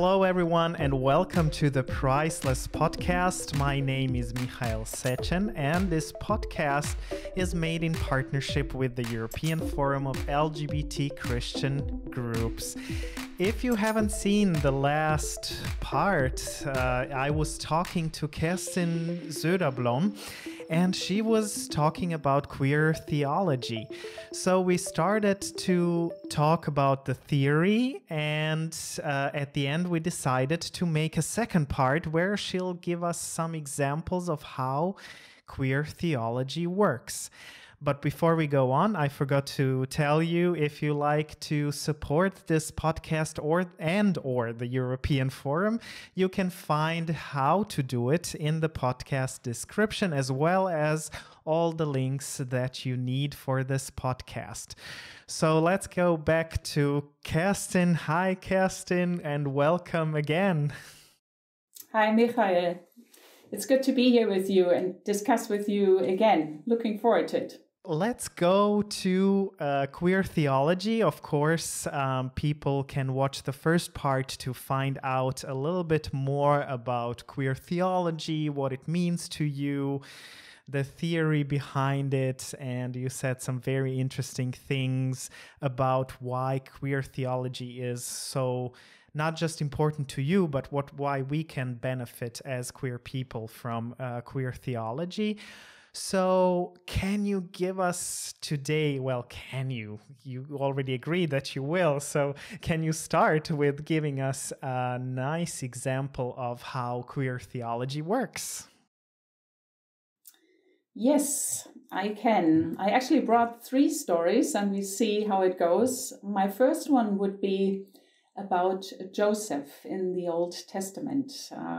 Hello, everyone, and welcome to the Priceless Podcast. My name is Michael Sechen, and this podcast is made in partnership with the European Forum of LGBT Christian Groups. If you haven't seen the last part, I was talking to Kerstin Soelderblom, and she was talking about queer theology. So we started to talk about the theory, and at the end we decided to make a second part where she'll give us some examples of how queer theology works. But before we go on, I forgot to tell you, if you like to support this podcast or the European Forum, you can find how to do it in the podcast description, as well as all the links that you need for this podcast. So let's go back to Kerstin. Hi, Kerstin, and welcome again. Hi, Michael. It's good to be here with you and discuss with you again. Looking forward to it. Let's go to queer theology. Of course, people can watch the first part to find out a little bit more about queer theology, what it means to you, the theory behind it, and you said some very interesting things about why queer theology is so not just important to you, but why we can benefit as queer people from queer theology. So can you give us today, you already agreed that you will, so can you start with giving us a nice example of how queer theology works? Yes, I can. I actually brought 3 stories and we see how it goes. My first one would be about Joseph in the Old Testament.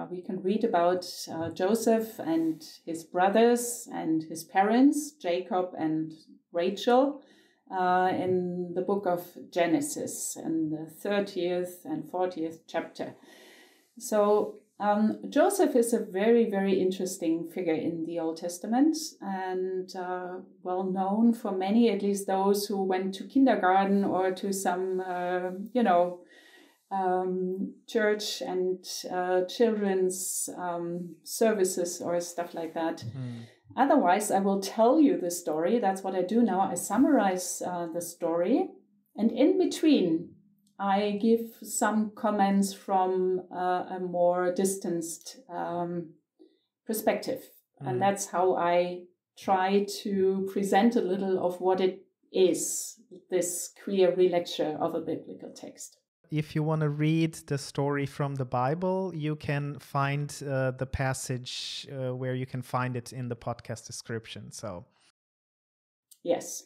We can read about Joseph and his brothers and his parents, Jacob and Rachel, in the book of Genesis, in the 30th and 40th chapter. So Joseph is a very, very interesting figure in the Old Testament and well known for many, at least those who went to kindergarten or to some, church and children's services or stuff like that. Mm-hmm. Otherwise, I will tell you the story. That's what I do now. I summarize the story, and in between, I give some comments from a more distanced perspective. Mm-hmm. And that's how I try to present a little of what it is, this queer relecture of a biblical text. If you want to read the story from the Bible, you can find the passage where you can find it in the podcast description. So, yes.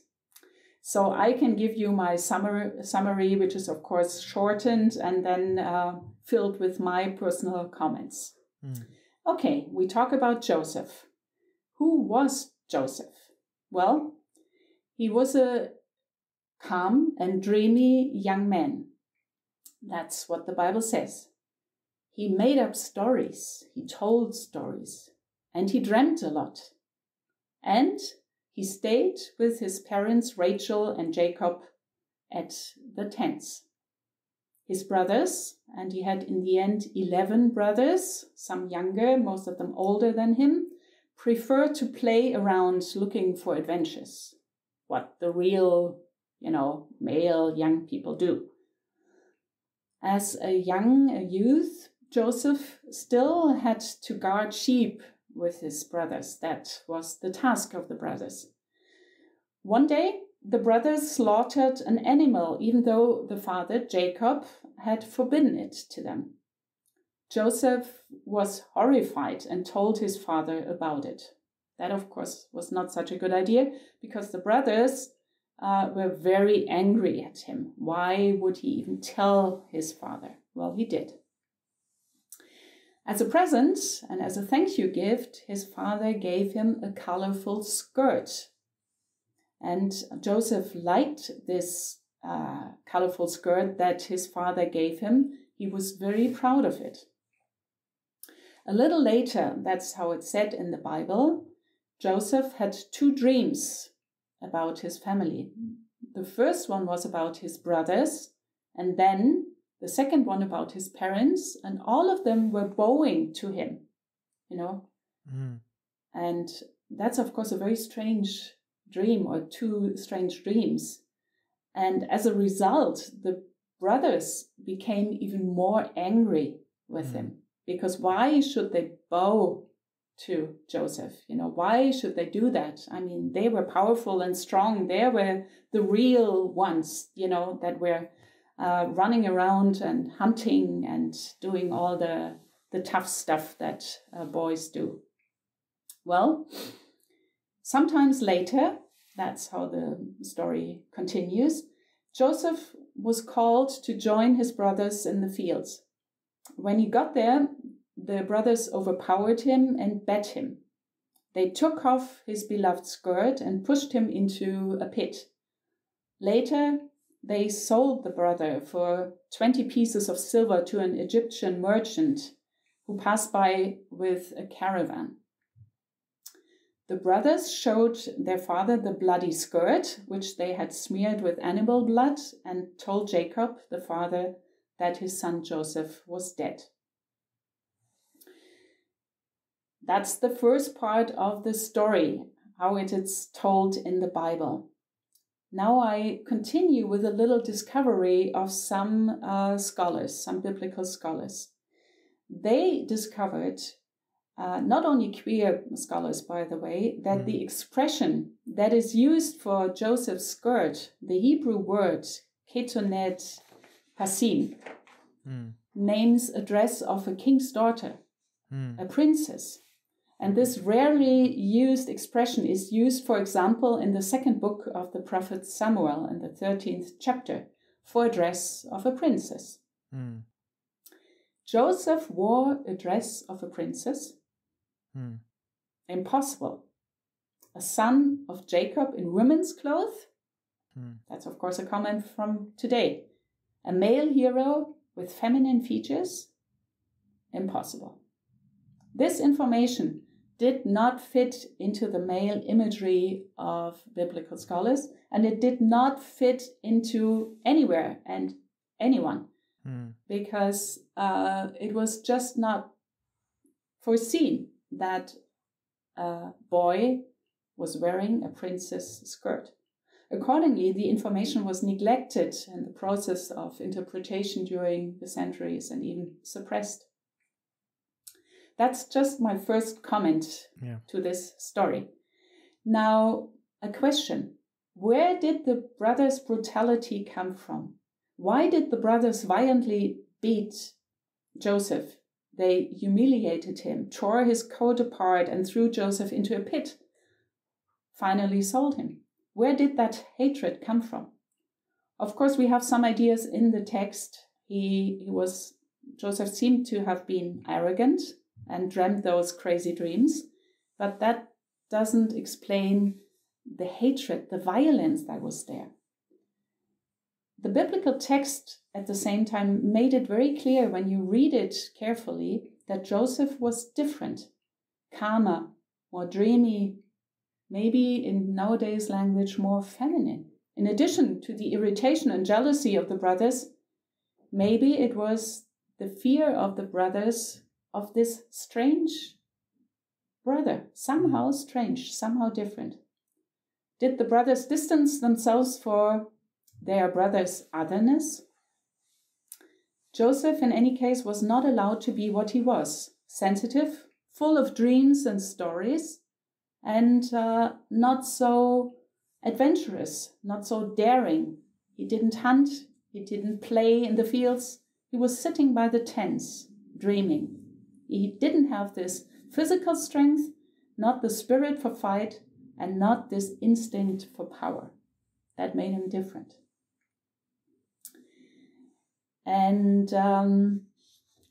So I can give you my summary, which is of course shortened and then filled with my personal comments. Mm. Okay, we talk about Joseph. Who was Joseph? Well, he was a calm and dreamy young man. That's what the Bible says. He made up stories, he told stories, and he dreamt a lot. And he stayed with his parents, Rachel and Jacob, at the tents. His brothers, and he had in the end 11 brothers, some younger, most of them older than him, preferred to play around looking for adventures. What the real, male young people do. As a youth, Joseph still had to guard sheep with his brothers. That was the task of the brothers. One day, the brothers slaughtered an animal, even though the father, Jacob, had forbidden it to them. Joseph was horrified and told his father about it. That, of course, was not such a good idea, because the brothers were very angry at him. Why would he even tell his father? Well, he did. As a present and as a thank you gift, his father gave him a colorful skirt. And Joseph liked this colorful skirt that his father gave him. He was very proud of it. A little later, that's how it's said in the Bible, Joseph had 2 dreams about his family. The first one was about his brothers, and then The second one about his parents, and all of them were bowing to him, And that's, of course, a very strange dream, or two strange dreams. And as a result, the brothers became even more angry with him, because why should they bow to Joseph? Why should they do that? I mean, they were powerful and strong. They were the real ones, that were running around and hunting and doing all the tough stuff that boys do. Well, sometimes later, that's how the story continues, Joseph was called to join his brothers in the fields. When he got there, the brothers overpowered him and beat him. They took off his beloved skirt and pushed him into a pit. Later, they sold the brother for 20 pieces of silver to an Egyptian merchant who passed by with a caravan. The brothers showed their father the bloody skirt, which they had smeared with animal blood, and told Jacob, the father, that his son Joseph was dead. That's the first part of the story, how it is told in the Bible. Now I continue with a little discovery of some scholars, some biblical scholars. They discovered, not only queer scholars, by the way, that the expression that is used for Joseph's skirt, the Hebrew word ketonet pasim, names a dress of a king's daughter, a princess. And this rarely used expression is used, for example, in the second book of the prophet Samuel, in the 13th chapter, for a dress of a princess. Joseph wore a dress of a princess? Impossible. A son of Jacob in women's clothes? That's, of course, a comment from today. A male hero with feminine features? Impossible. This information did not fit into the male imagery of biblical scholars, and it did not fit into anywhere and anyone, because it was just not foreseen that a boy was wearing a princess skirt. Accordingly, the information was neglected in the process of interpretation during the centuries and even suppressed. That's just my first comment to this story. Now, a question. Where did the brothers' brutality come from? Why did the brothers violently beat Joseph? They humiliated him, tore his coat apart, and threw Joseph into a pit. Finally sold him. Where did that hatred come from? Of course, we have some ideas in the text. Joseph seemed to have been arrogant and dreamt those crazy dreams, but that doesn't explain the hatred, the violence that was there. The biblical text, at the same time, made it very clear when you read it carefully that Joseph was different, calmer, more dreamy, maybe in nowadays language more feminine. In addition to the irritation and jealousy of the brothers, maybe it was the fear of the brothers of this strange brother, somehow strange, somehow different. Did the brothers distance themselves for their brother's otherness? Joseph, in any case, was not allowed to be what he was, sensitive, full of dreams and stories, and not so adventurous, not so daring. He didn't hunt, he didn't play in the fields, he was sitting by the tents, dreaming. He didn't have this physical strength, not the spirit for fight, and not this instinct for power. That made him different. And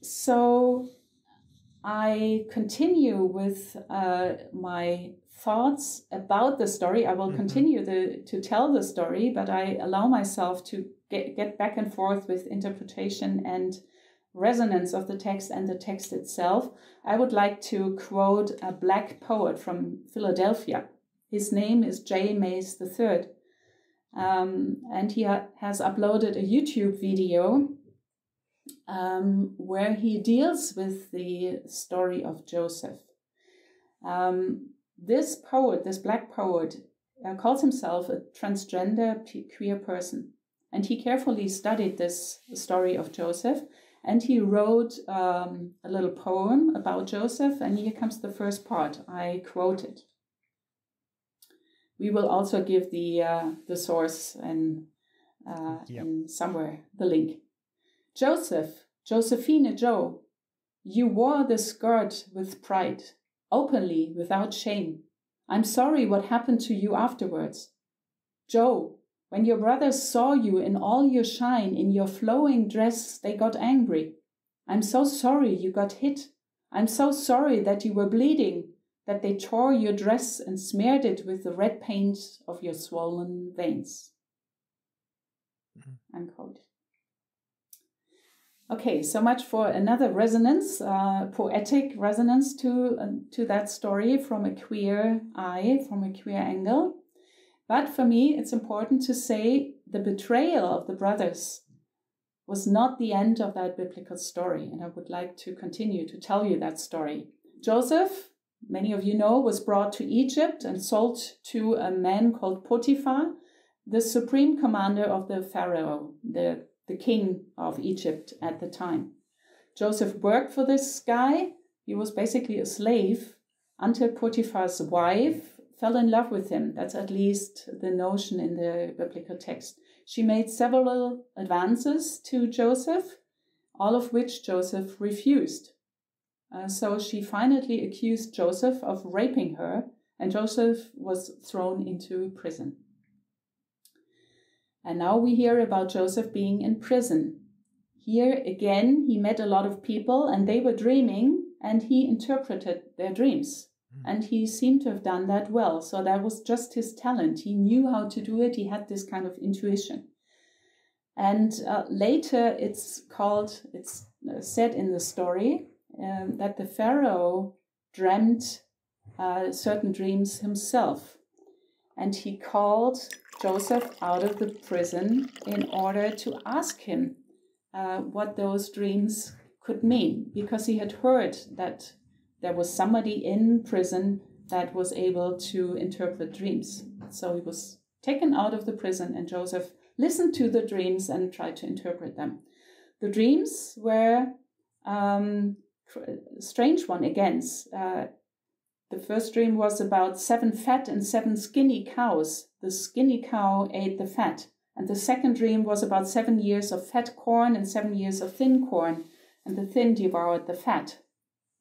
so I continue with my thoughts about the story. I will continue to tell the story, but I allow myself to get back and forth with interpretation and resonance of the text and the text itself. I would like to quote a Black poet from Philadelphia. His name is J. Mays III, and he has uploaded a YouTube video where he deals with the story of Joseph. This poet, this black poet, calls himself a transgender queer person. And he carefully studied this story of Joseph, and he wrote a little poem about Joseph, and here comes the first part. I quote it. We will also give the source and in somewhere, the link. Joseph, Josephine Joe, you wore the skirt with pride, openly, without shame. I'm sorry what happened to you afterwards. Joe, when your brothers saw you in all your shine, in your flowing dress, they got angry. I'm so sorry you got hit. I'm so sorry that you were bleeding, that they tore your dress and smeared it with the red paint of your swollen veins. Unquote. Okay, so much for another resonance, poetic resonance to that story from a queer eye, from a queer angle. But for me, it's important to say the betrayal of the brothers was not the end of that biblical story. And I would like to continue to tell you that story. Joseph, many of you know, was brought to Egypt and sold to a man called Potiphar, the supreme commander of the Pharaoh, the king of Egypt at the time. Joseph worked for this guy. He was basically a slave until Potiphar's wife fell in love with him. That's at least the notion in the biblical text. She made several advances to Joseph, all of which Joseph refused. So she finally accused Joseph of raping her, and Joseph was thrown into prison. And now we hear about Joseph being in prison. Here again, he met a lot of people and they were dreaming and he interpreted their dreams. And he seemed to have done that well. So that was just his talent. He knew how to do it. He had this kind of intuition. And later it's said in the story that the Pharaoh dreamt certain dreams himself. And he called Joseph out of the prison in order to ask him what those dreams could mean, because he had heard that there was somebody in prison that was able to interpret dreams. So he was taken out of the prison and Joseph listened to the dreams and tried to interpret them. The dreams were a strange one again. The first dream was about 7 fat and 7 skinny cows. The skinny cow ate the fat. And the second dream was about 7 years of fat corn and 7 years of thin corn. And the thin devoured the fat.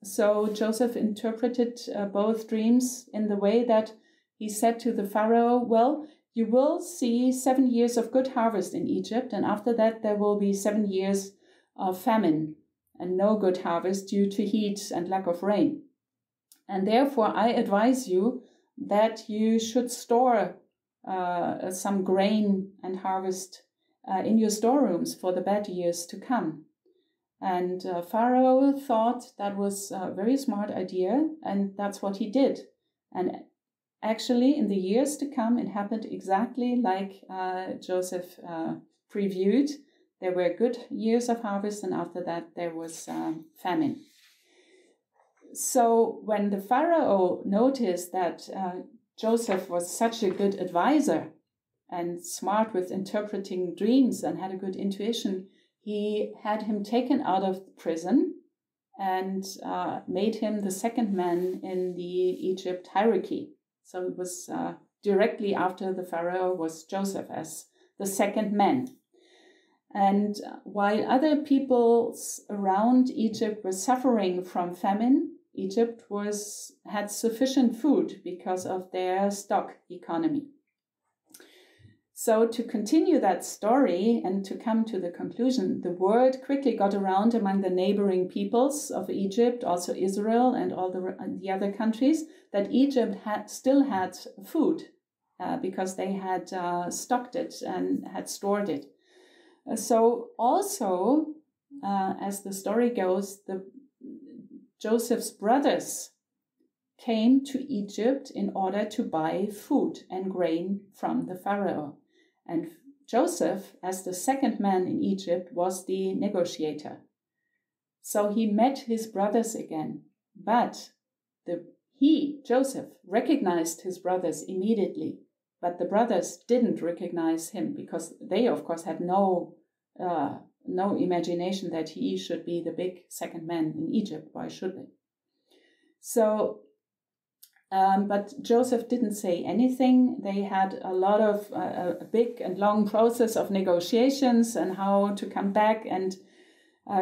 So Joseph interpreted both dreams in the way that he said to the Pharaoh, well, you will see 7 years of good harvest in Egypt. And after that, there will be 7 years of famine and no good harvest due to heat and lack of rain. And therefore, I advise you that you should store some grain and harvest in your storerooms for the bad years to come. And Pharaoh thought that was a very smart idea, and that's what he did. And actually, in the years to come, it happened exactly like Joseph previewed. There were good years of harvest, and after that, there was famine. So when the Pharaoh noticed that Joseph was such a good advisor and smart with interpreting dreams and had a good intuition, he had him taken out of prison and made him the second man in the Egypt hierarchy. So it was directly after the Pharaoh was Joseph as the second man. And while other peoples around Egypt were suffering from famine, Egypt had sufficient food because of their stock economy. So to continue that story and to come to the conclusion, the word quickly got around among the neighboring peoples of Egypt, also Israel and all the other countries, that Egypt still had food because they had stocked it and had stored it. So also, as the story goes, Joseph's brothers came to Egypt in order to buy food and grain from the Pharaoh. And Joseph, as the second man in Egypt, was the negotiator. So he met his brothers again, but Joseph, recognized his brothers immediately, but the brothers didn't recognize him because they, of course, had no imagination that he should be the big second man in Egypt. Why should they? So, but Joseph didn't say anything. They had a lot of a big and long process of negotiations and how to come back. And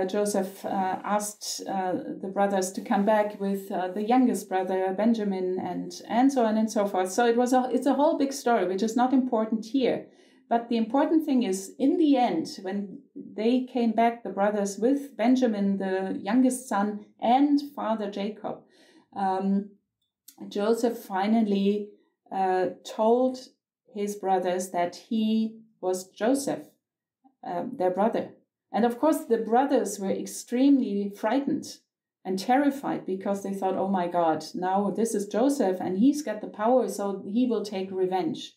Joseph asked the brothers to come back with the youngest brother, Benjamin, and so on and so forth. So it's a whole big story, which is not important here. But the important thing is, in the end, when they came back, the brothers, with Benjamin, the youngest son, and father Jacob, Joseph finally told his brothers that he was Joseph, their brother. And of course, the brothers were extremely frightened and terrified because they thought, oh my God, now this is Joseph and he's got the power, so he will take revenge.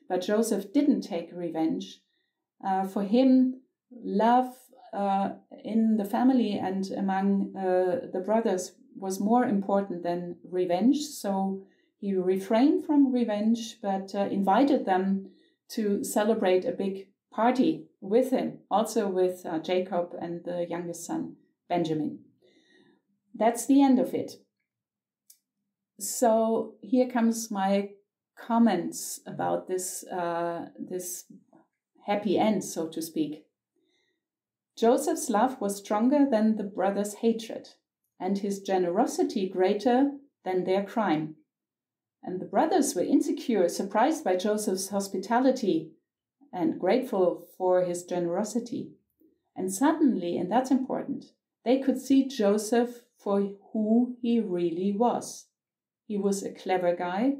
But Joseph didn't take revenge. For him, love in the family and among the brothers was more important than revenge. So he refrained from revenge, but invited them to celebrate a big party with him, also with Jacob and the youngest son, Benjamin. That's the end of it. So here comes my comments about this happy end, so to speak. Joseph's love was stronger than the brothers' hatred, and his generosity greater than their crime. And the brothers were insecure, surprised by Joseph's hospitality, and grateful for his generosity. And suddenly, and that's important, they could see Joseph for who he really was. He was a clever guy,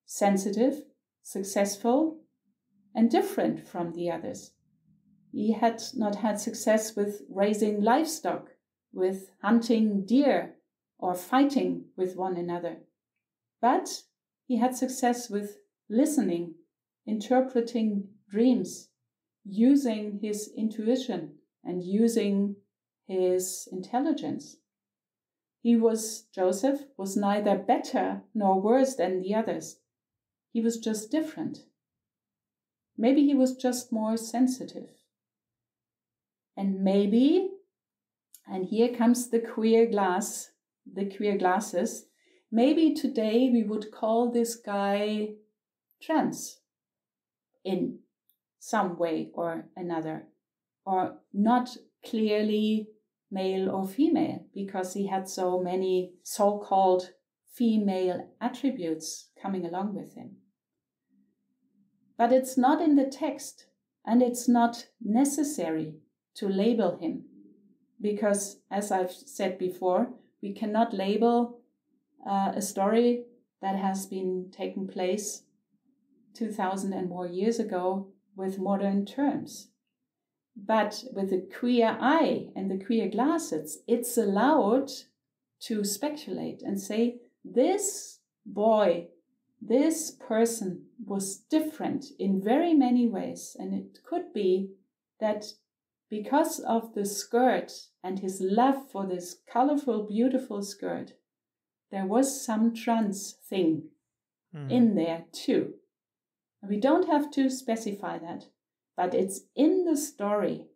sensitive, successful, and different from the others. He had not had success with raising livestock, with hunting deer, or fighting with one another. But he had success with listening, interpreting dreams, using his intuition and using his intelligence. Joseph was neither better nor worse than the others. He was just different. Maybe he was just more sensitive. And maybe, and here comes the queer glasses, maybe today we would call this guy trans in some way or another, or not clearly male or female, because he had so many so-called female attributes coming along with him. But it's not in the text, and it's not necessary to label him, because, as I've said before, we cannot label a story that has been taking place 2,000 and more years ago with modern terms. But with the queer eye and the queer glasses, it's allowed to speculate and say, this boy, this person was different in very many ways. And it could be that because of the skirt and his love for this colorful, beautiful skirt, there was some trans thing in there too. We don't have to specify that, but it's in the story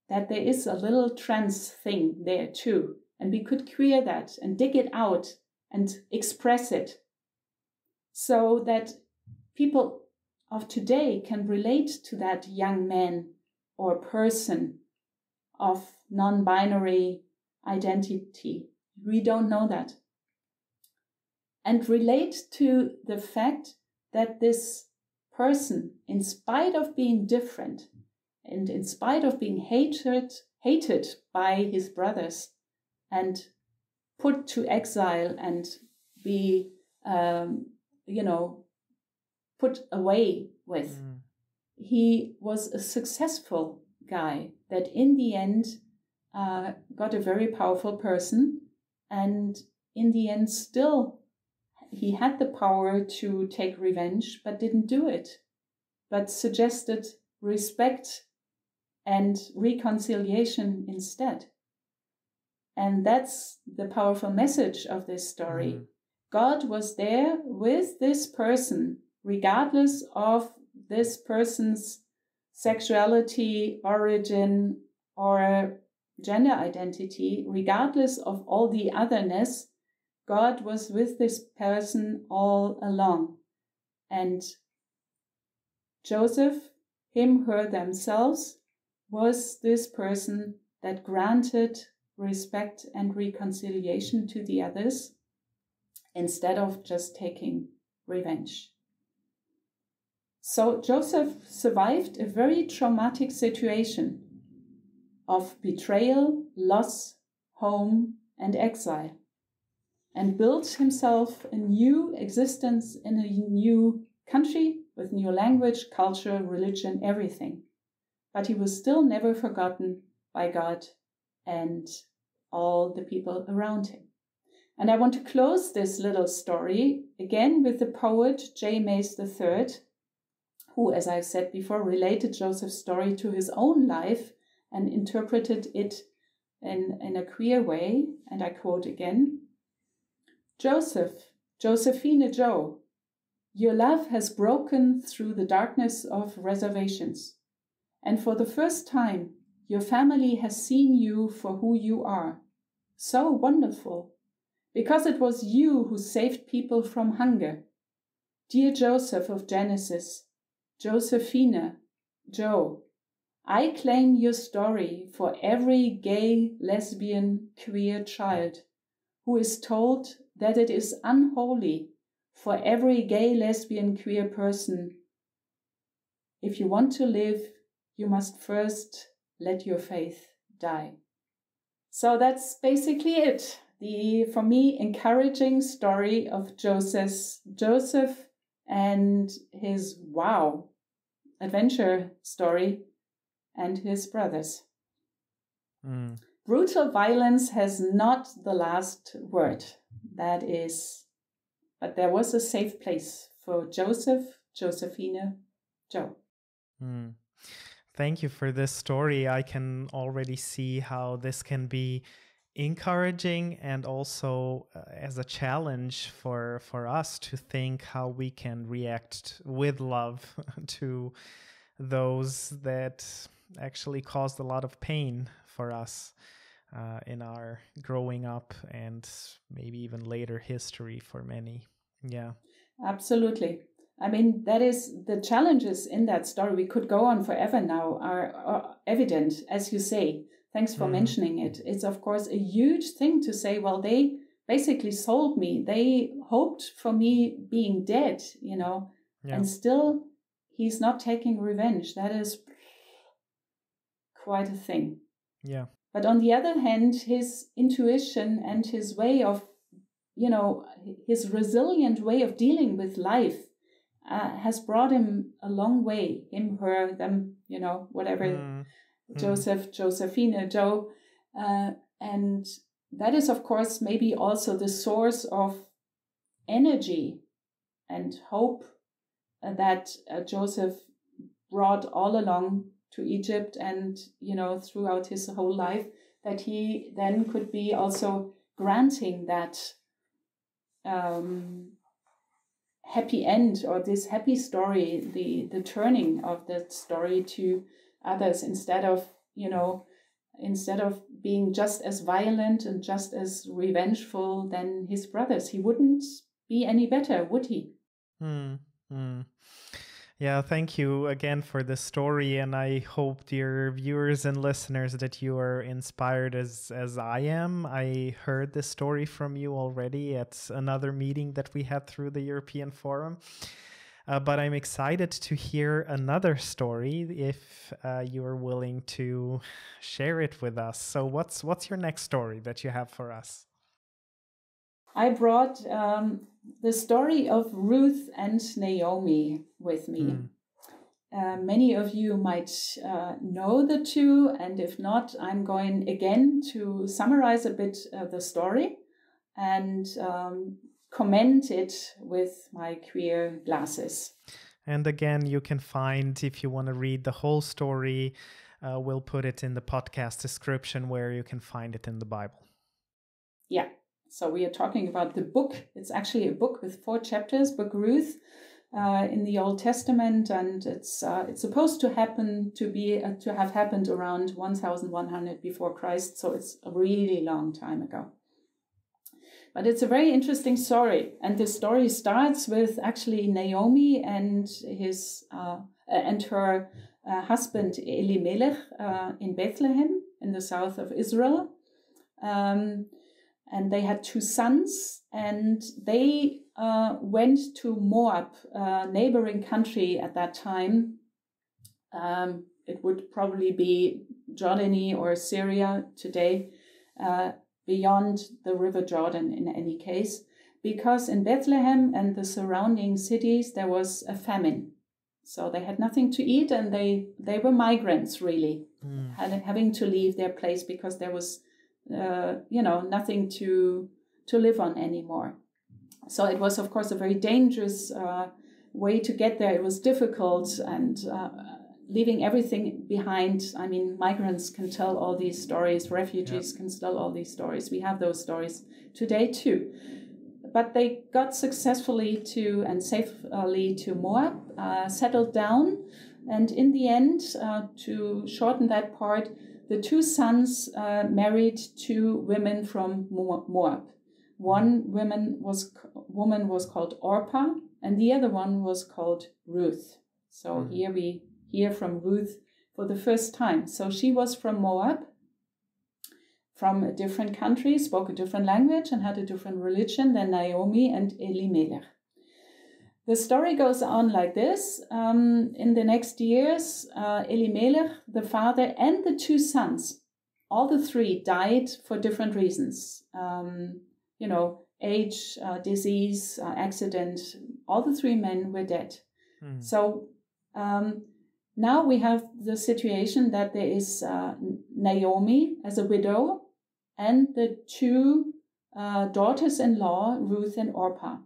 that there is a little trans thing there too. And we could queer that and dig it out and express it so that people of today can relate to that young man or person of non-binary identity. We don't know that. And relate to the fact that this person, in spite of being different and in spite of being hated by his brothers and put to exile and be, put away with, he was a successful guy that in the end got a very powerful person, and in the end still he had the power to take revenge, but didn't do it, but suggested respect and reconciliation instead. And that's the powerful message of this story. God was there with this person, regardless of this person's sexuality, origin, or gender identity, regardless of all the otherness. God was with this person all along. And Joseph, him, her, themselves, was this person that granted respect and reconciliation to the others instead of just taking revenge. So Joseph survived a very traumatic situation of betrayal, loss, home, and exile, and built himself a new existence in a new country with new language, culture, religion, everything. But he was still never forgotten by God and all the people around him. And I want to close this little story again with the poet J. Mays III, who, as I've said before, related Joseph's story to his own life and interpreted it in a queer way. And I quote again, "Joseph, Josephine Joe, your love has broken through the darkness of reservations. And for the first time, your family has seen you for who you are. So wonderful, because it was you who saved people from hunger. Dear Joseph of Genesis, Josephine, Joe, I claim your story for every gay, lesbian, queer child who is told that it is unholy for every gay, lesbian, queer person. If you want to live, you must first let your faith die." So that's basically it. The, for me, encouraging story of Joseph and his adventure story and his brothers. Brutal violence has not the last word. That is, but there was a safe place for Joseph, Josephine, Joe. Thank you for this story. I can already see how this can be encouraging and also as a challenge for us to think how we can react with love to those that actually caused a lot of pain for us in our growing up and maybe even later history for many. Yeah. Absolutely. I mean, that is the challenges in that story. We could go on forever now, are evident, as you say. Thanks for mentioning it. It's, of course, a huge thing to say, well, they basically sold me. They hoped for me being dead, and still he's not taking revenge. That is quite a thing. Yeah. But on the other hand, his intuition and his way of, his resilient way of dealing with life has brought him a long way. Him, her, them, whatever. Joseph, Josephine, Joe. And that is, of course, maybe also the source of energy and hope that Joseph brought all along to Egypt and, throughout his whole life, that he then could be also granting that happy end, or this happy story, the turning of that story to others, instead of being just as violent and just as revengeful than his brothers. He wouldn't be any better, would he? Yeah, thank you again for this story, and I hope, dear viewers and listeners, that you are inspired as I am. I heard this story from you already at another meeting that we had through the European Forum, but I'm excited to hear another story if you are willing to share it with us. So what's your next story that you have for us? I brought the story of Ruth and Naomi with me. Many of you might know the two, and if not, I'm going again to summarize a bit the story and comment it with my queer glasses. And again, you can find, if you want to read the whole story, we'll put it in the podcast description where you can find it in the Bible. Yeah. So we are talking about the book. It's actually a book with 4 chapters, Book Ruth, in the Old Testament, and it's supposed to have happened around 1100 before Christ. So it's a really long time ago. But it's a very interesting story, and the story starts with actually Naomi and her husband Elimelech in Bethlehem in the south of Israel. And they had 2 sons, and they went to Moab, a neighboring country at that time. It would probably be Jordany or Syria today, beyond the River Jordan in any case, because in Bethlehem and the surrounding cities there was a famine. So they had nothing to eat, and they were migrants, really, having to leave their place because there was nothing to live on anymore. So it was, of course, a very dangerous way to get there. It was difficult, and leaving everything behind. I mean, migrants can tell all these stories. Refugees can tell all these stories. We have those stories today too. But they got successfully and safely to Moab, settled down, and in the end, to shorten that part, the 2 sons married 2 women from Moab. One woman was called Orpah, and the other one was called Ruth. So here we hear from Ruth for the first time. So she was from Moab, from a different country, spoke a different language, and had a different religion than Naomi and Elimelech. The story goes on like this. In the next years, Elimelech, the father, and the 2 sons, all the 3 died for different reasons. Age, disease, accident. All the 3 men were dead. So now we have the situation that there is Naomi as a widow and the 2 daughters-in-law, Ruth and Orpah.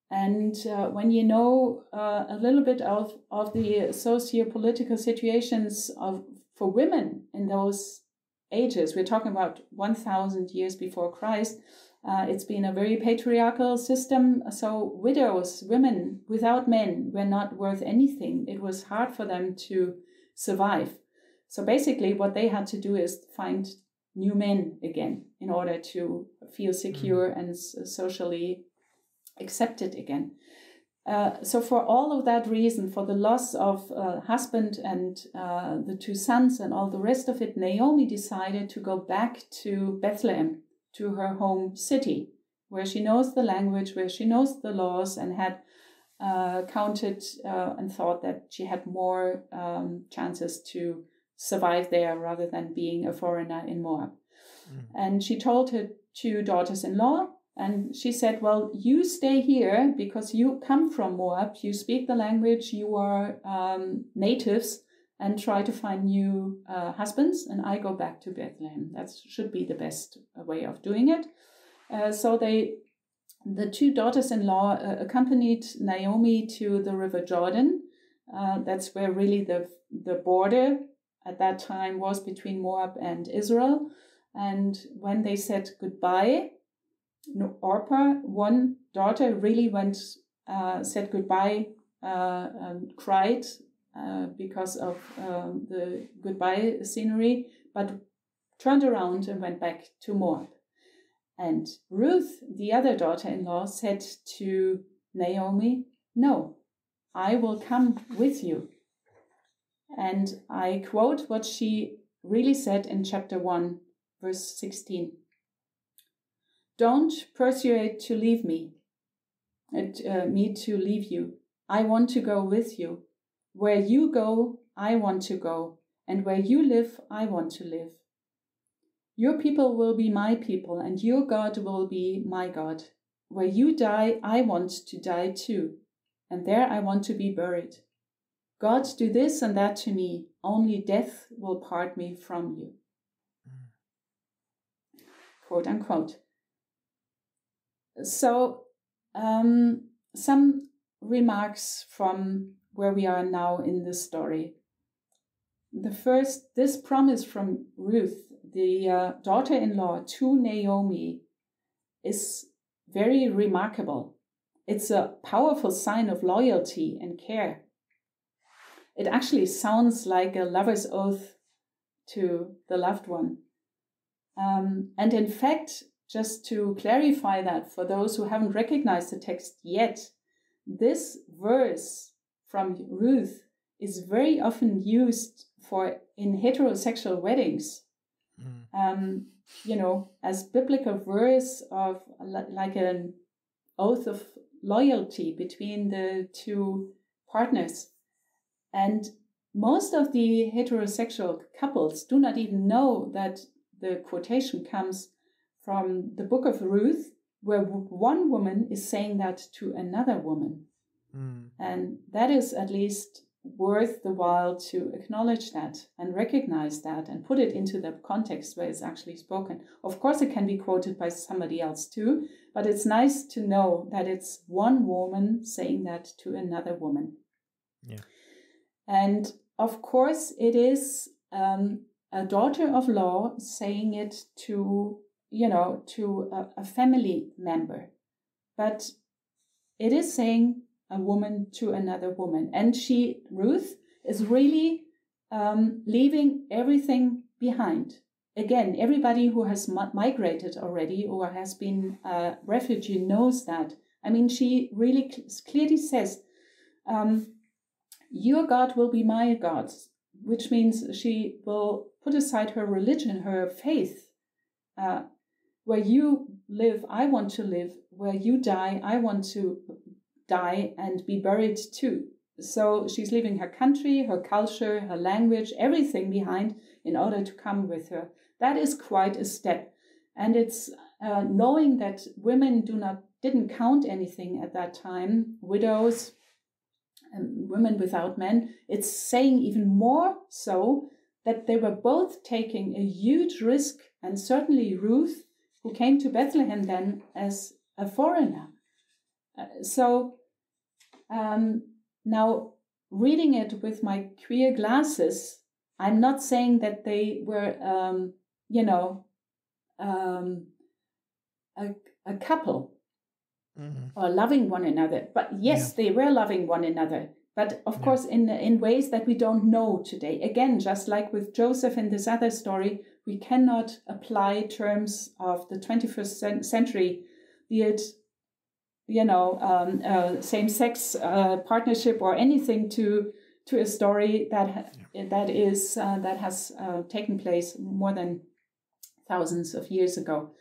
And when you know a little bit of the socio-political situations for women in those ages, we're talking about 1,000 years before Christ, it's been a very patriarchal system. So widows, women without men, were not worth anything. It was hard for them to survive. So basically what they had to do is find new men again in order to feel secure and socially accepted again. So for all of that reason, for the loss of husband and the 2 sons and all the rest of it, Naomi decided to go back to Bethlehem, to her home city, where she knows the language, where she knows the laws, and had counted and thought that she had more chances to survive there rather than being a foreigner in Moab. And she told her 2 daughters-in-law, and she said, well, you stay here because you come from Moab, you speak the language, you are natives, and try to find new husbands, and I go back to Bethlehem. That should be the best way of doing it. So the 2 daughters-in-law accompanied Naomi to the River Jordan. That's where really the border at that time was between Moab and Israel. And when they said goodbye, Orpah, one daughter, really said goodbye and cried because of the goodbye scenery, but turned around and went back to Moab. And Ruth, the other daughter-in-law, said to Naomi, no, I will come with you. And I quote what she really said in chapter 1, verse 16. Don't persuade to leave me to leave you. I want to go with you. Where you go, I want to go. And where you live, I want to live. Your people will be my people, and your God will be my God. Where you die, I want to die too. And there I want to be buried. God, do this and that to me. Only death will part me from you. Quote unquote. So some remarks from where we are now in this story. The first, this promise from Ruth, the daughter-in-law to Naomi, is very remarkable. It's a powerful sign of loyalty and care. It actually sounds like a lover's oath to the loved one. And in fact, just to clarify that for those who haven't recognized the text yet, this verse from Ruth is very often used in heterosexual weddings, as biblical verse of like an oath of loyalty between the two partners. And most of the heterosexual couples do not even know that the quotation comes from the book of Ruth, where one woman is saying that to another woman. And that is at least worth the while to acknowledge that and recognize that and put it into the context where it's actually spoken. Of course, it can be quoted by somebody else too, but it's nice to know that it's one woman saying that to another woman. Yeah. And of course, it is a daughter-in-law saying it to a family member, but it is saying a woman to another woman. And Ruth, is really leaving everything behind. Again, everybody who has migrated already or has been a refugee knows that. I mean, she really clearly says, your God will be my God, which means she will put aside her religion, her faith. Where you live, I want to live. Where you die, I want to die and be buried too. So she's leaving her country, her culture, her language, everything behind in order to come with her. That is quite a step. And it's knowing that women didn't count anything at that time, widows and women without men. It's saying even more so that they were both taking a huge risk, and certainly Ruth, who came to Bethlehem then as a foreigner. Now, reading it with my queer glasses, I'm not saying that they were, a couple or loving one another. But yes, they were loving one another. But of course, in ways that we don't know today. Again, just like with Joseph in this other story, we cannot apply terms of the 21st century, be it same-sex partnership or anything to a story that has taken place more than thousands of years ago.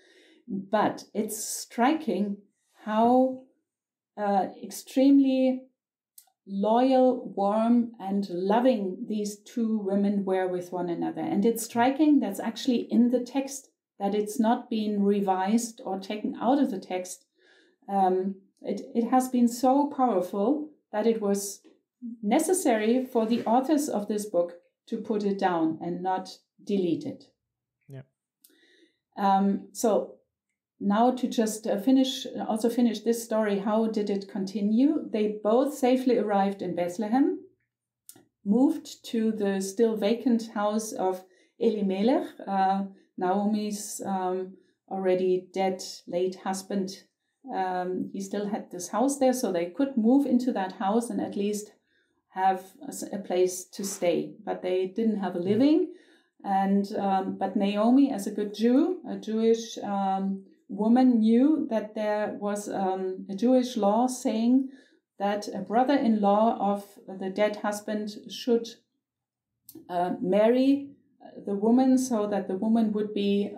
But it's striking how extremely loyal, warm, and loving these two women were with one another. And it's striking that's actually in the text, that it's not been revised or taken out of the text. It has been so powerful that it was necessary for the authors of this book to put it down and not delete it. Yeah. So now to just finish this story, how did it continue? They both safely arrived in Bethlehem, moved to the still vacant house of Elimelech, Naomi's already dead late husband. He still had this house there, so they could move into that house and at least have a place to stay. But they didn't have a living. And but Naomi, as a good Jew, a Jewish woman, knew that there was a Jewish law saying that a brother-in-law of the dead husband should marry the woman so that the woman would be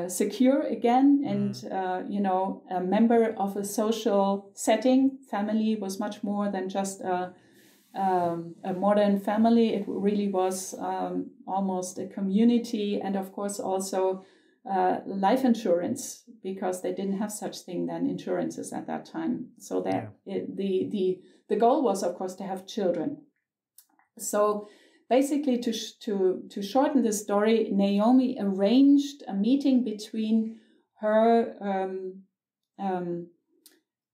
secure again and, a member of a social setting. Family was much more than just a modern family. It really was almost a community, and of course also life insurance, because they didn't have such thing then, insurances at that time. So that the goal was, of course, to have children. So basically, to shorten the story, Naomi arranged a meeting between her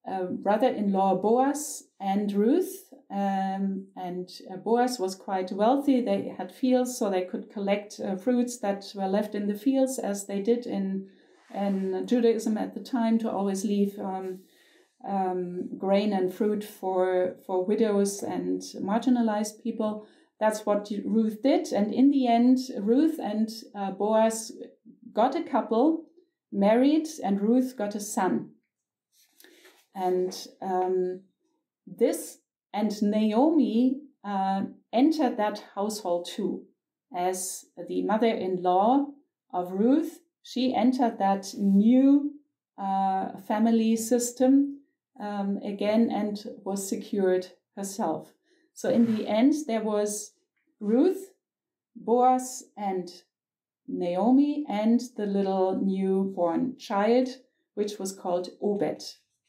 brother-in-law Boaz and Ruth. And Boaz was quite wealthy. They had fields, so they could collect fruits that were left in the fields, as they did in Judaism at the time, to always leave grain and fruit for widows and marginalized people. That's what Ruth did. And in the end, Ruth and Boaz got a couple, married, and Ruth got a son. And Naomi entered that household too. As the mother-in-law of Ruth, she entered that new family system again and was secured herself. So in the end, there was Ruth, Boaz, and Naomi, and the little newborn child, which was called Obed.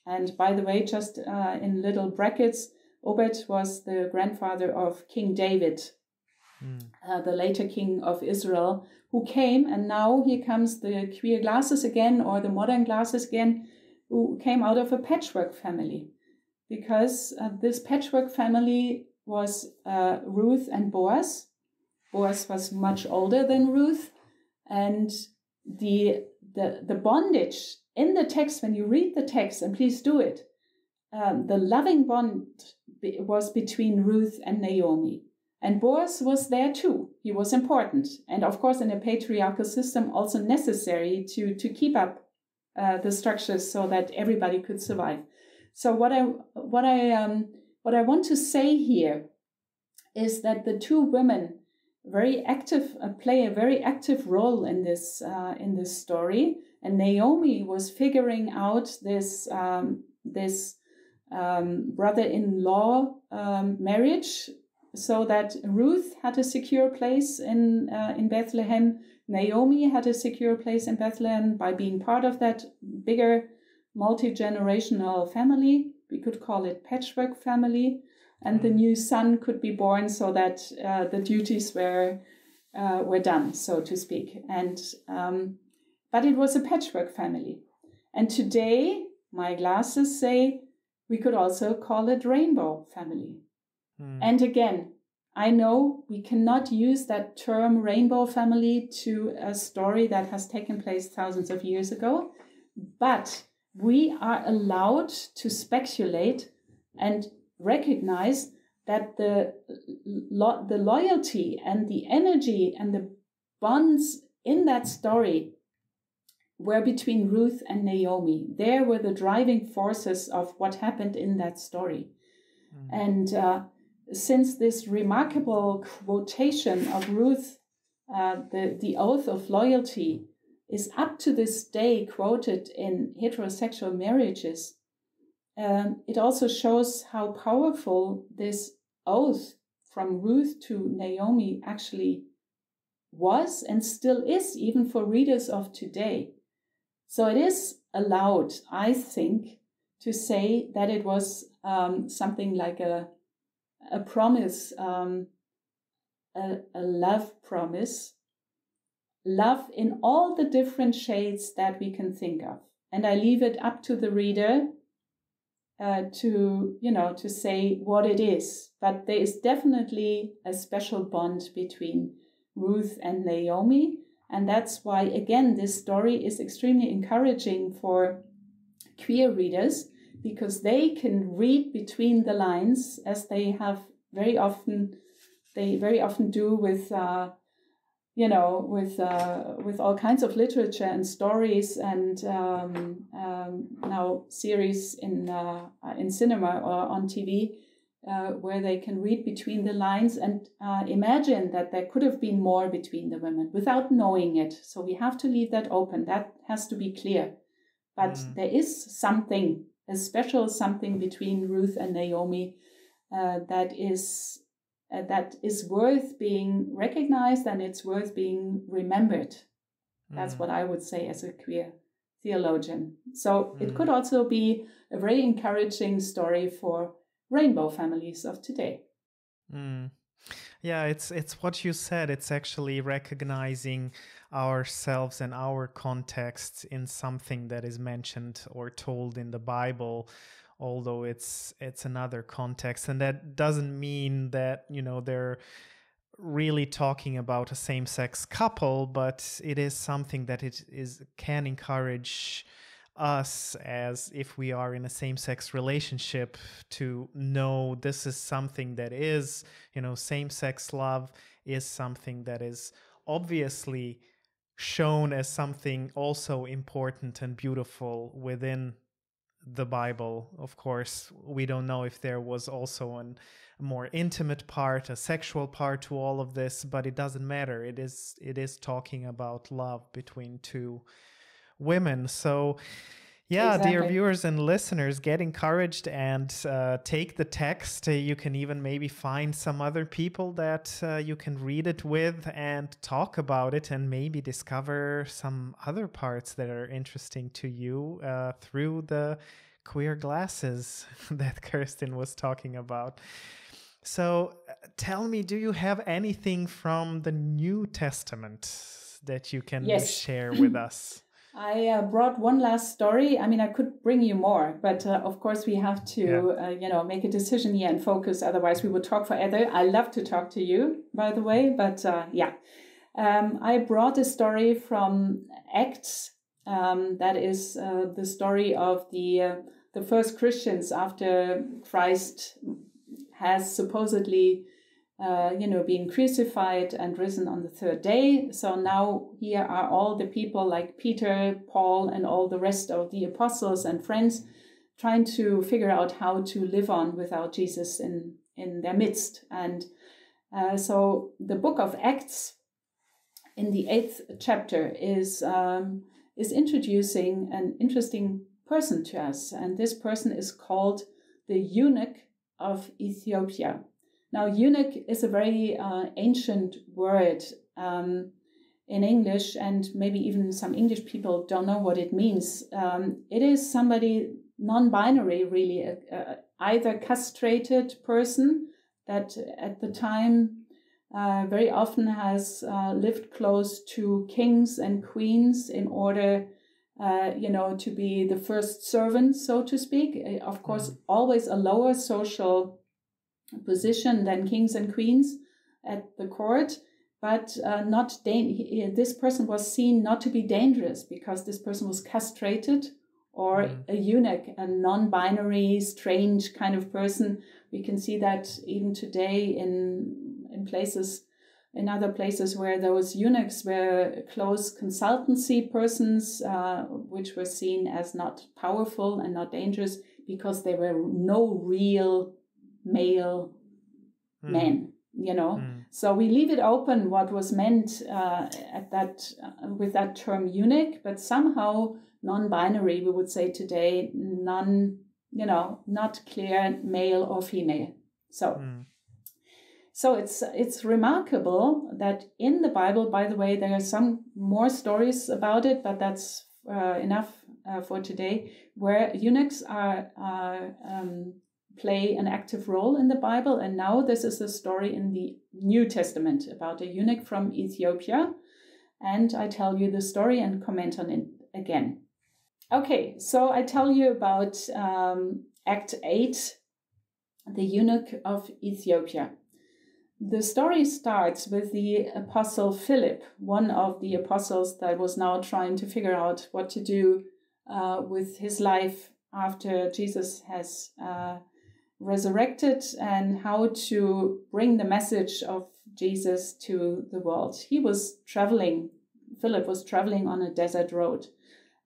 And by the way, just in little brackets, Obed was the grandfather of King David, the later king of Israel, who came, and now here comes the queer glasses again, or the modern glasses again, who came out of a patchwork family. Because this patchwork family was Ruth and Boaz. Boaz was much older than Ruth, and the bondage in the text, when you read the text, and please do it, the loving bond was between Ruth and Naomi. And Boaz was there too. He was important. And of course, in a patriarchal system, also necessary to keep up the structures so that everybody could survive. So what I want to say here is that the two women play a very active role in this story. And Naomi was figuring out this brother-in-law marriage, so that Ruth had a secure place in Bethlehem. Naomi had a secure place in Bethlehem by being part of that bigger multi-generational family. We could call it patchwork family. And the new son could be born so that the duties were done, so to speak. And but it was a patchwork family. And today, my glasses say we could also call it rainbow family. And again, I know we cannot use that term rainbow family to a story that has taken place thousands of years ago, but we are allowed to speculate and recognize that the loyalty and the energy and the bonds in that story were between Ruth and Naomi. There were the driving forces of what happened in that story. And since this remarkable quotation of Ruth, the oath of loyalty, is up to this day quoted in heterosexual marriages, it also shows how powerful this oath from Ruth to Naomi actually was and still is, even for readers of today. So it is allowed, I think, to say that it was something like a promise, a love promise, love in all the different shades that we can think of. And I leave it up to the reader to say what it is. But there is definitely a special bond between Ruth and Naomi. And that's why, again, this story is extremely encouraging for queer readers, because they can read between the lines, as they have very often do with with all kinds of literature and stories, and now series in cinema or on TV, where they can read between the lines and imagine that there could have been more between the women without knowing it. So we have to leave that open. That has to be clear. But there is something, a special something between Ruth and Naomi that is worth being recognized, and it's worth being remembered. That's what I would say as a queer theologian. So it could also be a very encouraging story for rainbow families of today. Yeah, it's what you said. It's actually recognizing ourselves and our context in something that is mentioned or told in the Bible, although it's another context. And that doesn't mean that, they're really talking about a same-sex couple, but it is something that can encourage us, as if we are in a same-sex relationship, to know this is something that is, same-sex love is something that is obviously shown as something also important and beautiful within the Bible. Of course, we don't know if there was also a more intimate part, a sexual part to all of this, but it doesn't matter. It is talking about love between two women. So yeah, exactly. Dear viewers and listeners, get encouraged and take the text. You can even maybe find some other people that you can read it with and talk about it, and maybe discover some other parts that are interesting to you through the queer glasses that Kerstin was talking about. So tell me, do you have anything from the New Testament that you can share with us? I brought one last story. I mean, I could bring you more, but of course we have to, make a decision here and focus. Otherwise, we would talk forever. I love to talk to you, by the way, but I brought a story from Acts. That is the story of the first Christians after Christ has supposedly being crucified and risen on the third day. So now here are all the people like Peter, Paul, and all the rest of the apostles and friends trying to figure out how to live on without Jesus in their midst. And so the book of Acts in the 8th chapter is introducing an interesting person to us. And this person is called the Eunuch of Ethiopia. Now, eunuch is a very ancient word in English, and maybe even some English people don't know what it means. It is somebody non-binary, really, either castrated person that at the time very often has lived close to kings and queens in order, to be the first servant, so to speak. Of course, always a lower social position than kings and queens at the court, but this person was seen not to be dangerous because this person was castrated, or a eunuch, a non-binary, strange kind of person. We can see that even today in other places where those eunuchs were close consultancy persons, which were seen as not powerful and not dangerous because they were no real male men, So we leave it open what was meant with that term eunuch, but somehow non-binary, we would say today, not clear male or female. So it's remarkable that in the Bible, by the way, there are some more stories about it, but that's enough for today, where eunuchs play an active role in the Bible. And now this is a story in the New Testament about a eunuch from Ethiopia. And I tell you the story and comment on it again. Okay, so I tell you about Act 8, the eunuch of Ethiopia. The story starts with the apostle Philip, one of the apostles that was now trying to figure out what to do with his life after Jesus has resurrected, and how to bring the message of Jesus to the world. Philip was traveling on a desert road,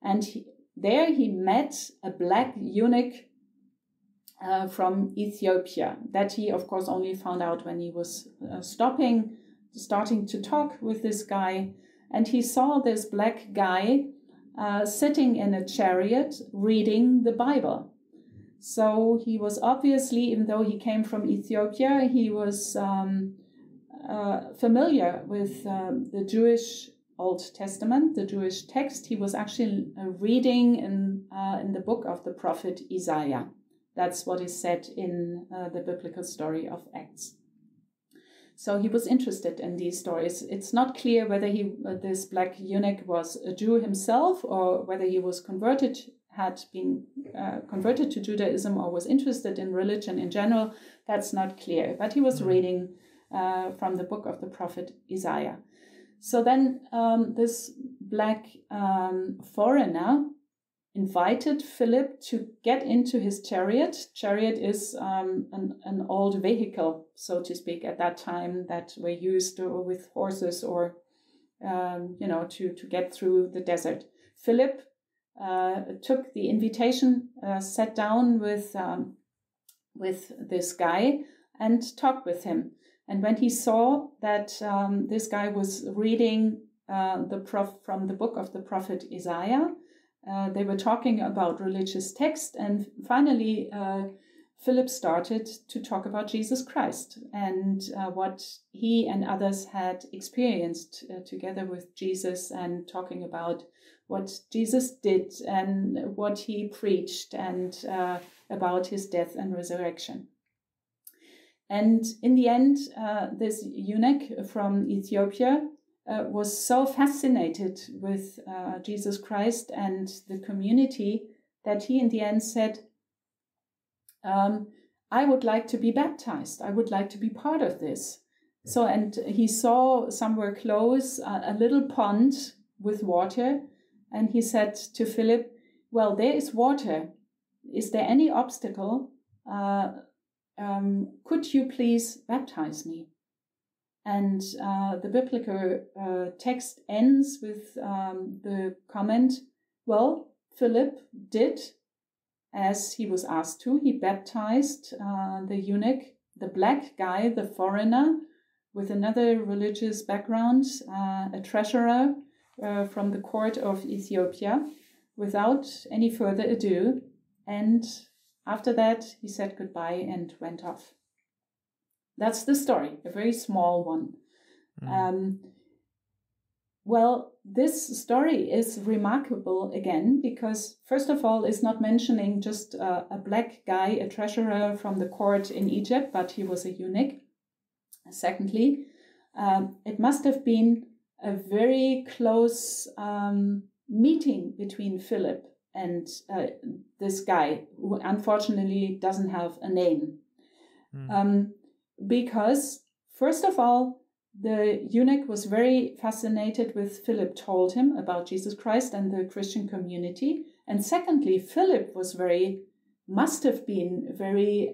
and there he met a black eunuch from Ethiopia, that he of course only found out when he was starting to talk with this guy. And he saw this black guy sitting in a chariot reading the Bible. So he was obviously, even though he came from Ethiopia, he was familiar with the Jewish Old Testament, the Jewish text. He was actually reading in the book of the prophet Isaiah. That's what is said in the biblical story of Acts. So he was interested in these stories. It's not clear whether this black eunuch was a Jew himself or whether he was converted had been converted to Judaism or was interested in religion in general. That's not clear. But he was reading from the book of the prophet Isaiah. So then this black foreigner invited Philip to get into his chariot. Chariot is an old vehicle, so to speak, at that time that were used with horses or, to get through the desert. Philip took the invitation, sat down with this guy and talked with him. And when he saw that this guy was reading from the book of the prophet Isaiah, they were talking about religious text, and finally Philip started to talk about Jesus Christ and what he and others had experienced together with Jesus, and talking about what Jesus did and what he preached, and about his death and resurrection. And in the end, this eunuch from Ethiopia was so fascinated with Jesus Christ and the community that he in the end said, I would like to be baptized. I would like to be part of this. So, and he saw somewhere close a little pond with water, and he said to Philip, well, there is water. Is there any obstacle? Could you please baptize me? And the biblical text ends with the comment, well, Philip did as he was asked to. He baptized the eunuch, the black guy, the foreigner, with another religious background, a treasurer from the court of Ethiopia, without any further ado. And after that, he said goodbye and went off. That's the story, a very small one. Well, this story is remarkable again because, first of all, it's not mentioning just a black guy, a treasurer from the court in Egypt, but he was a eunuch. Secondly, it must have been a very close meeting between Philip and this guy, who unfortunately doesn't have a name. Because, first of all, the eunuch was very fascinated with Philip told him about Jesus Christ and the Christian community. And secondly, Philip was must have been very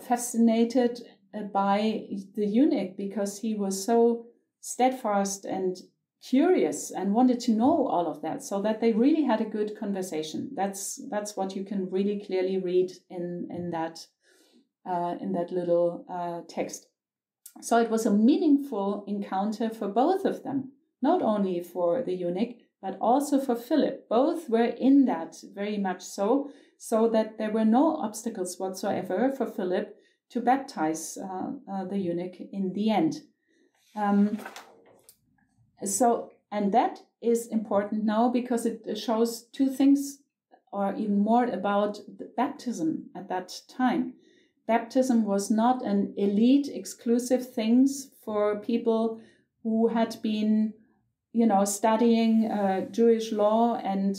fascinated by the eunuch, because he was so steadfast and curious and wanted to know all of that, so that they really had a good conversation. That's what you can really clearly read in that little text. So it was a meaningful encounter for both of them, not only for the eunuch, but also for Philip. Both were in that very much so that there were no obstacles whatsoever for Philip to baptize the eunuch in the end. And that is important now because it shows two things, or even more, about the baptism at that time. Baptism was not an elite, exclusive thing for people who had been, studying Jewish law and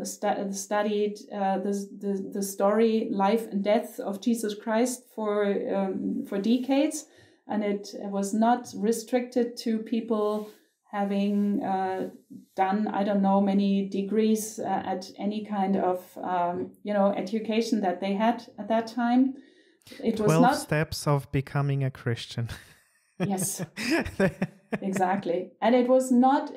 studied the story, life and death of Jesus Christ for decades, and it was not restricted to people having done, I don't know, many degrees at any kind of, education that they had at that time. It 12 was not steps of becoming a Christian. Yes, exactly. And it was not,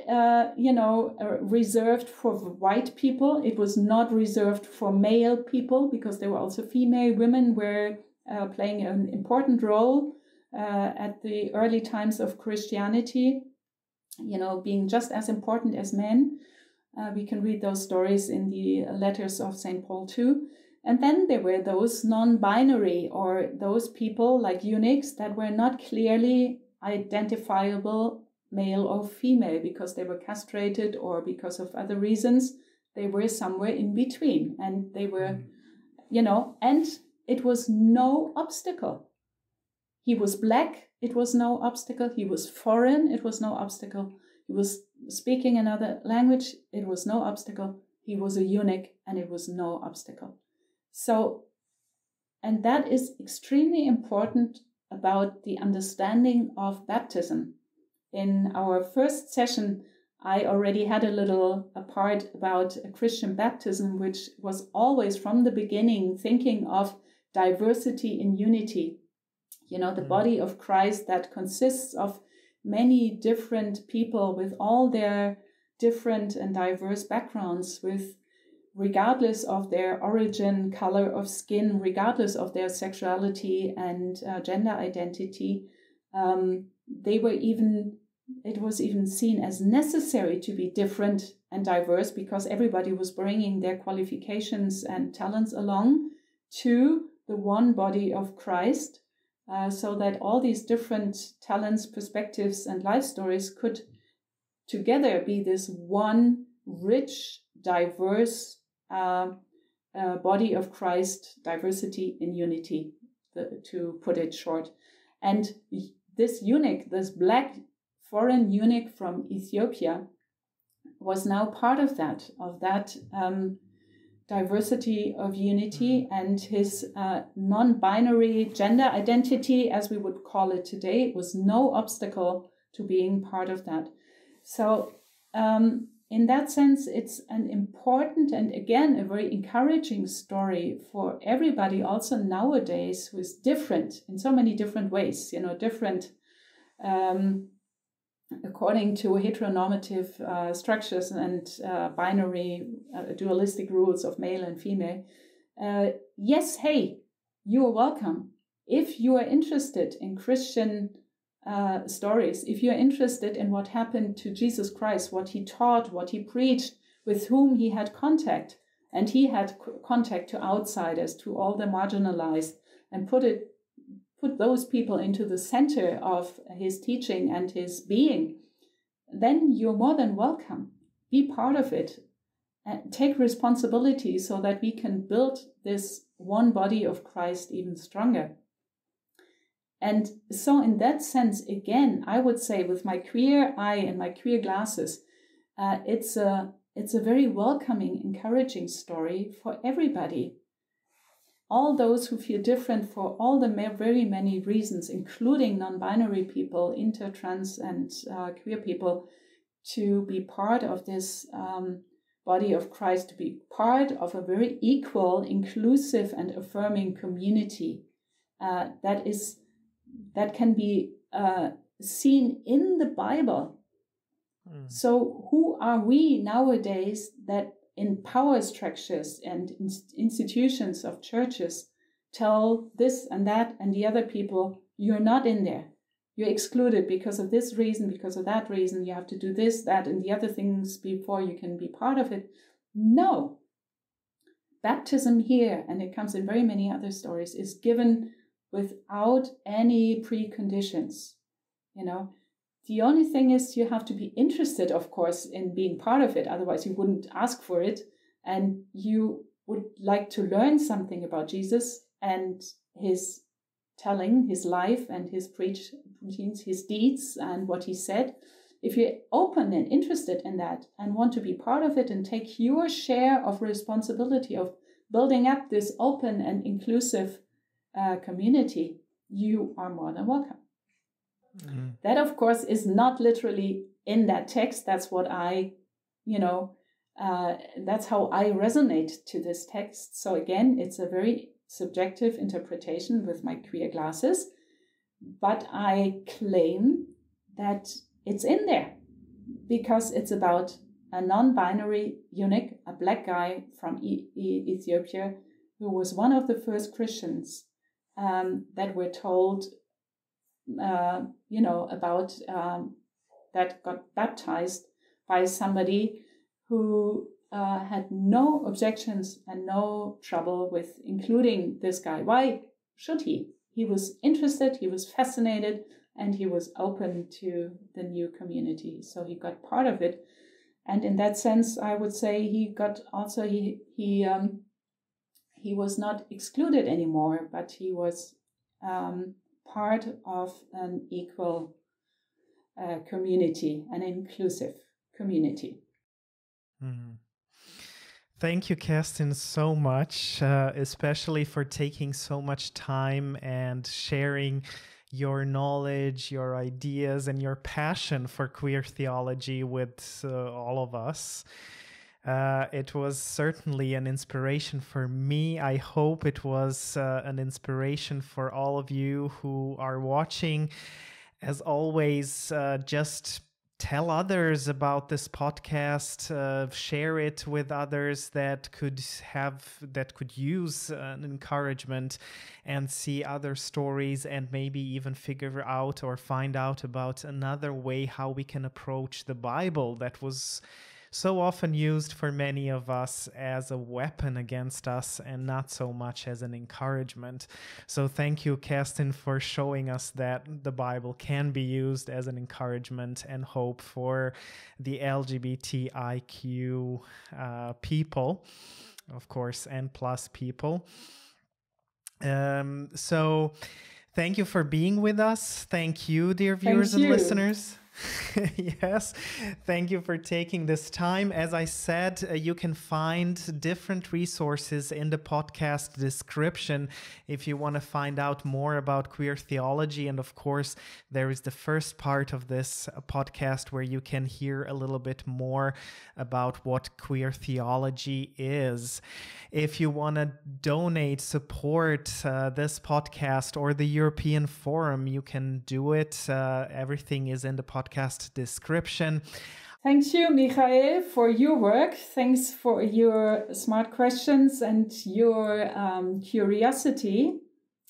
reserved for white people. It was not reserved for male people, because there were also female women were playing an important role at the early times of Christianity, being just as important as men. We can read those stories in the letters of St. Paul too. And then there were those non-binary, or those people like eunuchs that were not clearly identifiable male or female because they were castrated or because of other reasons. They were somewhere in between, and they were, and it was no obstacle. He was black, it was no obstacle. He was foreign, it was no obstacle. He was speaking another language, it was no obstacle. He was a eunuch, and it was no obstacle. So, and that is extremely important about the understanding of baptism. In our first session, I already had a part about a Christian baptism, which was always from the beginning thinking of diversity in unity. You know, the body of Christ that consists of many different people with all their different and diverse backgrounds, with regardless of their origin, color of skin, regardless of their sexuality and gender identity. It was even seen as necessary to be different and diverse because everybody was bringing their qualifications and talents along to the one body of Christ, so that all these different talents, perspectives, and life stories could together be this one rich, diverse body of Christ, diversity in unity, to put it short. And this eunuch, this black foreign eunuch from Ethiopia, was now part of that diversity of unity, and his non-binary gender identity, as we would call it today, was no obstacle to being part of that. So in that sense, it's an important and again a very encouraging story for everybody also nowadays who is different in so many different ways, different according to heteronormative structures and binary dualistic rules of male and female. Yes, hey, you are welcome. If you are interested in Christian stories, if you're interested in what happened to Jesus Christ, what he taught, what he preached, with whom he had contact, and he had contact to outsiders, to all the marginalized, and put those people into the center of his teaching and his being, then you're more than welcome. Be part of it. And take responsibility so that we can build this one body of Christ even stronger. And so in that sense, again, I would say with my queer eye and my queer glasses, it's a very welcoming, encouraging story for everybody. All those who feel different for all the very many reasons, including non-binary people, inter, trans, and queer people, to be part of this body of Christ, to be part of a very equal, inclusive, and affirming community that can be seen in the Bible. So who are we nowadays that in power structures and institutions of churches tell this and that and the other people, you're not in there. You're excluded because of this reason, because of that reason. You have to do this, that, and the other things before you can be part of it. No. Baptism here, and it comes in very many other stories, is given without any preconditions. The only thing is you have to be interested, of course, in being part of it. Otherwise, you wouldn't ask for it. And you would like to learn something about Jesus and his telling, his life and his preachings, his deeds and what he said. If you're open and interested in that and want to be part of it and take your share of responsibility of building up this open and inclusive community, you are more than welcome. Mm-hmm. That, of course, is not literally in that text. That's what that's how I resonate to this text. So again, it's a very subjective interpretation with my queer glasses, but I claim that it's in there because it's about a non-binary eunuch, a black guy from Ethiopia, who was one of the first Christians that were told about that got baptized by somebody who had no objections and no trouble with including this guy. Why should he? He was interested, he was fascinated, and he was open to the new community. So he got part of it. And in that sense, I would say he was not excluded anymore, but he was part of an equal community, an inclusive community. Mm. Thank you, Kerstin, so much, especially for taking so much time and sharing your knowledge, your ideas, and your passion for queer theology with all of us. It was certainly an inspiration for me. I hope it was an inspiration for all of you who are watching. As always, just tell others about this podcast, share it with others that could use an encouragement and see other stories, and maybe even figure out or find out about another way how we can approach the Bible that was so often used for many of us as a weapon against us and not so much as an encouragement. So thank you, Kerstin, for showing us that the Bible can be used as an encouragement and hope for the LGBTIQ people, of course, and plus people. So thank you for being with us. Thank you, dear viewers and listeners. Yes, thank you for taking this time. As I said, you can find different resources in the podcast description if you want to find out more about queer theology. And of course, there is the first part of this podcast where you can hear a little bit more about what queer theology is. If you want to donate, support this podcast or the European Forum, you can do it. Everything is in the podcast description. Thank you, Michael, for your work. Thanks for your smart questions and your curiosity.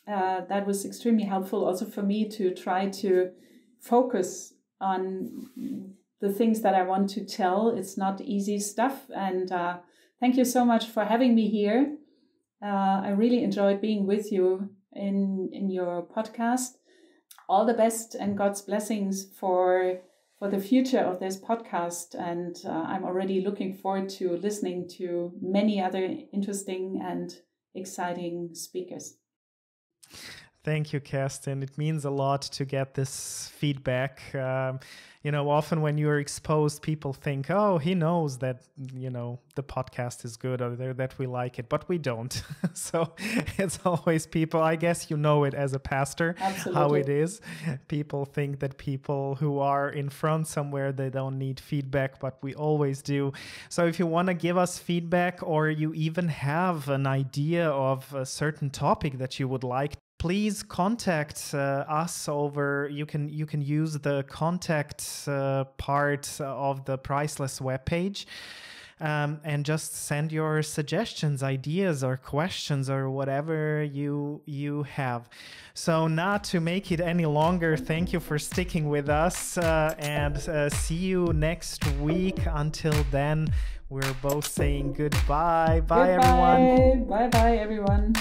That was extremely helpful also for me to try to focus on the things that I want to tell. It's not easy stuff. And thank you so much for having me here. I really enjoyed being with you in your podcast. All the best and God's blessings for the future of this podcast. And I'm already looking forward to listening to many other interesting and exciting speakers. Thank you, Kerstin. It means a lot to get this feedback. Often when you're exposed, people think, oh, he knows that, the podcast is good or that we like it, but we don't. So it's always people, I guess you know it as a pastor, Absolutely. How it is. People think that people who are in front somewhere, they don't need feedback, but we always do. So if you want to give us feedback, or you even have an idea of a certain topic that you would like, please contact us over. You can use the contact part of the Priceless webpage, and just send your suggestions, ideas, or questions, or whatever you have. So not to make it any longer, thank you for sticking with us, and see you next week. Until then, we're both saying goodbye. Bye, everyone. Bye, everyone.